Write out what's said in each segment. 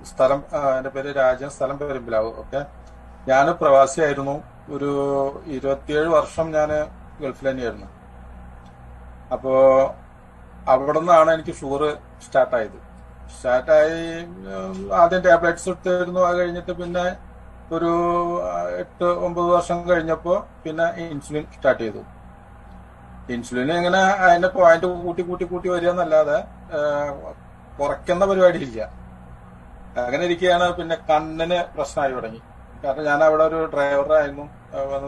സ്ഥലം എന്റെ പേര് രാജൻ, സ്ഥലം പെരുമ്പിലാവ്. ഓക്കെ. ഞാൻ പ്രവാസിയായിരുന്നു. ഒരു 27 വർഷം ഞാൻ ഗൾഫിൽ തന്നെയായിരുന്നു. അപ്പോ അവിടെ നിന്നാണ് എനിക്ക് ഷുഗർ സ്റ്റാർട്ടായത്. സ്റ്റാർട്ടായി ആദ്യം ടാബ്ലറ്റ്സ് എടുത്തിരുന്നു. അത് കഴിഞ്ഞിട്ട് പിന്നെ ഒരു 8-9 വർഷം കഴിഞ്ഞപ്പോ പിന്നെ ഇൻസുലിൻ സ്റ്റാർട്ട് ചെയ്തു. ഇൻസുലിൻ ഇങ്ങനെ അതിന്റെ പോയിന്റ് കൂട്ടി കൂട്ടി കൂട്ടി വരിക എന്നല്ലാതെ കുറയ്ക്കുന്ന പരിപാടി ഇല്ല. അങ്ങനെ ഇരിക്കുകയാണ് പിന്നെ കണ്ണിന് പ്രശ്നമായി തുടങ്ങി. കാരണം ഞാൻ അവിടെ ഒരു ഡ്രൈവറായിരുന്നു.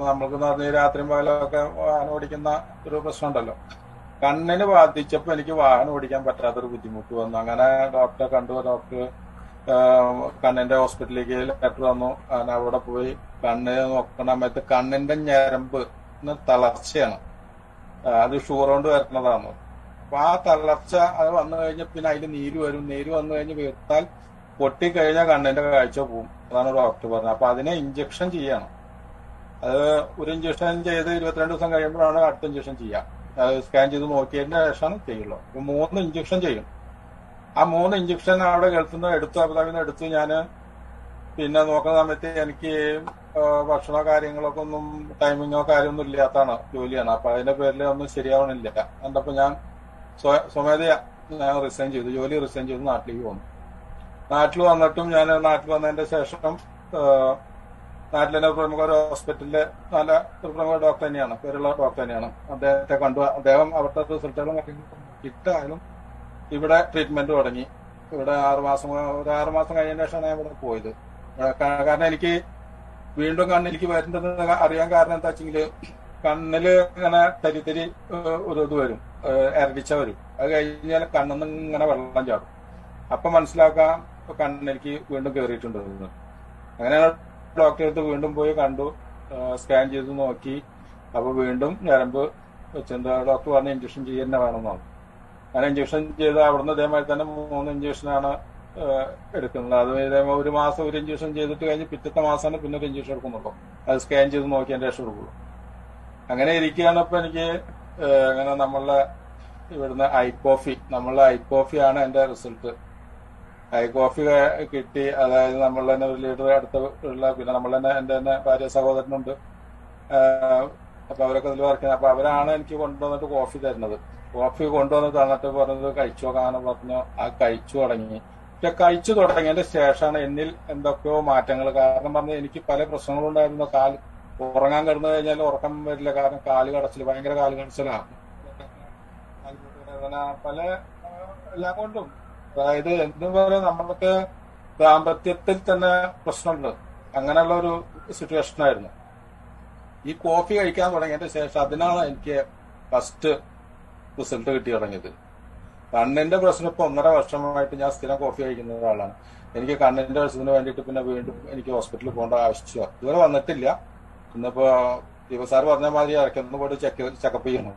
നമ്മൾക്ക് പറഞ്ഞ രാത്രിയും പകലൊക്കെ വാഹനം ഓടിക്കുന്ന ഒരു പ്രശ്നം ഉണ്ടല്ലോ. കണ്ണിന് ബാധിച്ചപ്പോ എനിക്ക് വാഹനം ഓടിക്കാൻ പറ്റാത്തൊരു ബുദ്ധിമുട്ട് വന്നു. അങ്ങനെ ഡോക്ടറെ കണ്ടു. ഡോക്ടർ കണ്ണിന്റെ ഹോസ്പിറ്റലിലേക്ക് ലെറ്റർ തന്നു. അങ്ങനെ അവിടെ പോയി കണ്ണ് നോക്കണ സമയത്ത് കണ്ണിന്റെ ഞരമ്പ് തളർച്ചയാണ്. അത് ഷുഗർ കൊണ്ട് വരുന്നതാണ്. അപ്പൊ ആ തളർച്ച അത് വന്നു കഴിഞ്ഞാൽ പിന്നെ അതിൽ നീര് വരും. നീര് വന്നു കഴിഞ്ഞ് വീർത്താൽ പൊട്ടിക്കഴിഞ്ഞാൽ കണ്ണിന്റെ കാഴ്ച പോവും. അതാണ് ഡോക്ടർ പറഞ്ഞത്. അപ്പൊ അതിനെ ഇഞ്ചക്ഷൻ ചെയ്യണം. അത് ഒരു ഇഞ്ചക്ഷൻ ചെയ്ത് 22 ദിവസം കഴിയുമ്പോഴാണ് അടുത്ത ഇഞ്ചക്ഷൻ ചെയ്യാം. അത് സ്കാൻ ചെയ്ത് നോക്കിയതിന് ശേഷമാണ് ചെയ്യുള്ളൂ. അപ്പൊ 3 ഇഞ്ചക്ഷൻ ചെയ്യും. ആ 3 ഇഞ്ചക്ഷൻ അവിടെ ഗൾഫിൽ നിന്ന് എടുത്തു, അബുദാബിയിൽ നിന്ന് എടുത്ത് ഞാൻ പിന്നെ നോക്കുന്ന സമയത്ത് എനിക്ക് ഭക്ഷണ കാര്യങ്ങളൊക്കെ ഒന്നും ടൈമിങ്ങോ കാര്യമൊന്നും ഇല്ലാത്തതാണ്, ജോലിയാണ്. അപ്പൊ അതിന്റെ പേരിൽ ഒന്നും ശരിയാവണില്ല. കണ്ടപ്പോ ഞാൻ സ്വമേധയാ ഞാൻ റിസൈൻ ചെയ്തു, ജോലി റിസൈൻ ചെയ്ത് നാട്ടിലേക്ക് വന്നു. നാട്ടിൽ വന്നിട്ടും ഞാൻ നാട്ടിൽ വന്നതിന്റെ ശേഷം നാട്ടിലെ പ്രമുഖ ഒരു ഹോസ്പിറ്റലിലെ നല്ല ഒരു പ്രമുഖ ഡോക്ടർ തന്നെയാണ്, പേരുള്ള ഡോക്ടർ തന്നെയാണ്. അദ്ദേഹത്തെ കണ്ടു. അദ്ദേഹം അവിടുത്തെ റിസൾട്ടുകളും കിട്ടായാലും ഇവിടെ ട്രീറ്റ്മെന്റ് തുടങ്ങി. ഇവിടെ 6 മാസം കഴിഞ്ഞതിന് ശേഷമാണ് ഞാൻ ഇവിടെ പോയത്. കാരണം എനിക്ക് വീണ്ടും കണ്ണിലേക്ക് വരുന്നത് അറിയാൻ കാരണം എന്താ വെച്ചെങ്കിൽ കണ്ണില് ഇങ്ങനെ തരി ഒരു ഇത് വരും, എരടിച്ച വരും. അത് കഴിഞ്ഞാൽ കണ്ണിന്ന് ഇങ്ങനെ വെള്ളം ചാടും. അപ്പൊ മനസ്സിലാക്കാം കണ്ണിലേക്ക് വീണ്ടും കയറിയിട്ടുണ്ട്. അങ്ങനെയാണ് ഡോക്ടറെ അടുത്ത് വീണ്ടും പോയി കണ്ടു, സ്കാൻ ചെയ്ത് നോക്കി. അപ്പൊ വീണ്ടും ഞരമ്പ് വെച്ചിട്ടുണ്ട്. ഡോക്ടർ പറഞ്ഞ ഇഞ്ചക്ഷൻ ചെയ്യുന്ന വേണമെന്നാണ്. അങ്ങനെ ഇഞ്ചക്ഷൻ ചെയ്ത് അവിടുന്ന് ഇതേമാതിരി തന്നെ 3 ഇഞ്ചക്ഷനാണ് എടുക്കുന്നത്. അത് ഇതേമാതിരി ഒരു മാസം ഒരു ഇഞ്ചക്ഷൻ ചെയ്തിട്ട് കഴിഞ്ഞ് പിറ്റത്തെ മാസമാണ് പിന്നെ ഒരു ഇഞ്ചക്ഷൻ എടുക്കുന്നുള്ളൂ. അത് സ്കാൻ ചെയ്ത് നോക്കിയതിന്റെ ശേഷം എടുക്കുള്ളൂ. അങ്ങനെ ഇരിക്കുകയാണ്. ഇപ്പൊ എനിക്ക് അങ്ങനെ നമ്മളെ ഇവിടുന്ന് നമ്മളെ ഐക്കോഫിയാണ് എന്റെ റിസൾട്ട്. ഐക്കോഫി കിട്ടി. അതായത് നമ്മൾ തന്നെ ഒരു ലീഡർ അടുത്തുള്ള, പിന്നെ നമ്മൾ തന്നെ എന്റെ തന്നെ ഭാര്യ സഹോദരനുണ്ട്. അപ്പൊ അവരൊക്കെ ഇതിൽ വർക്ക് ചെയ്യുന്നത്. അപ്പൊ അവരാണ് എനിക്ക് കൊണ്ടുവന്നിട്ട് കോഫി തരുന്നത്. കോഫി കൊണ്ടുവന്ന് തന്നിട്ട് പറഞ്ഞത് കഴിച്ചു നോക്കാന്ന് പറഞ്ഞു. ആ കഴിച്ചു തുടങ്ങി. പക്ഷെ കഴിച്ചു തുടങ്ങിയതിന്റെ ശേഷമാണ് എന്നിൽ എന്തൊക്കെയോ മാറ്റങ്ങൾ. കാരണം പറഞ്ഞാൽ എനിക്ക് പല പ്രശ്നങ്ങളും ഉണ്ടായിരുന്നു. ഉറങ്ങാൻ കിടന്നു കഴിഞ്ഞാൽ ഉറക്കം വരില്ല. കാരണം ഭയങ്കര കാല് കടച്ചിലാണ്. പല എല്ലാം കൊണ്ടും, അതായത് എന്തും പോലെ നമ്മൾക്ക് ദാമ്പത്യത്തിൽ തന്നെ പ്രശ്നമുണ്ട്. അങ്ങനെയുള്ള ഒരു സിറ്റുവേഷൻ ആയിരുന്നു. ഈ കോഫി കഴിക്കാൻ തുടങ്ങിയതിന്റെ ശേഷം അതിനാണ് എനിക്ക് ഫസ്റ്റ് റിസൾട്ട് കിട്ടി തുടങ്ങിയത്. കണ്ണിന്റെ പ്രശ്നം ഇപ്പൊ 1.5 വർഷമായിട്ട് ഞാൻ സ്ഥിരം കോഫി കഴിക്കുന്ന ഒരാളാണ്. എനിക്ക് കണ്ണിന്റെ പ്രശ്നത്തിന് വേണ്ടിയിട്ട് പിന്നെ വീണ്ടും എനിക്ക് ഹോസ്പിറ്റലിൽ പോകേണ്ട ആവശ്യം ഇതുവരെ വന്നിട്ടില്ല. ഇന്നിപ്പോ ദിവസാർ പറഞ്ഞ മാതിരി ഇടയ്ക്കൊന്ന് പോയിട്ട് ചെക്കപ്പ് ചെയ്യണം.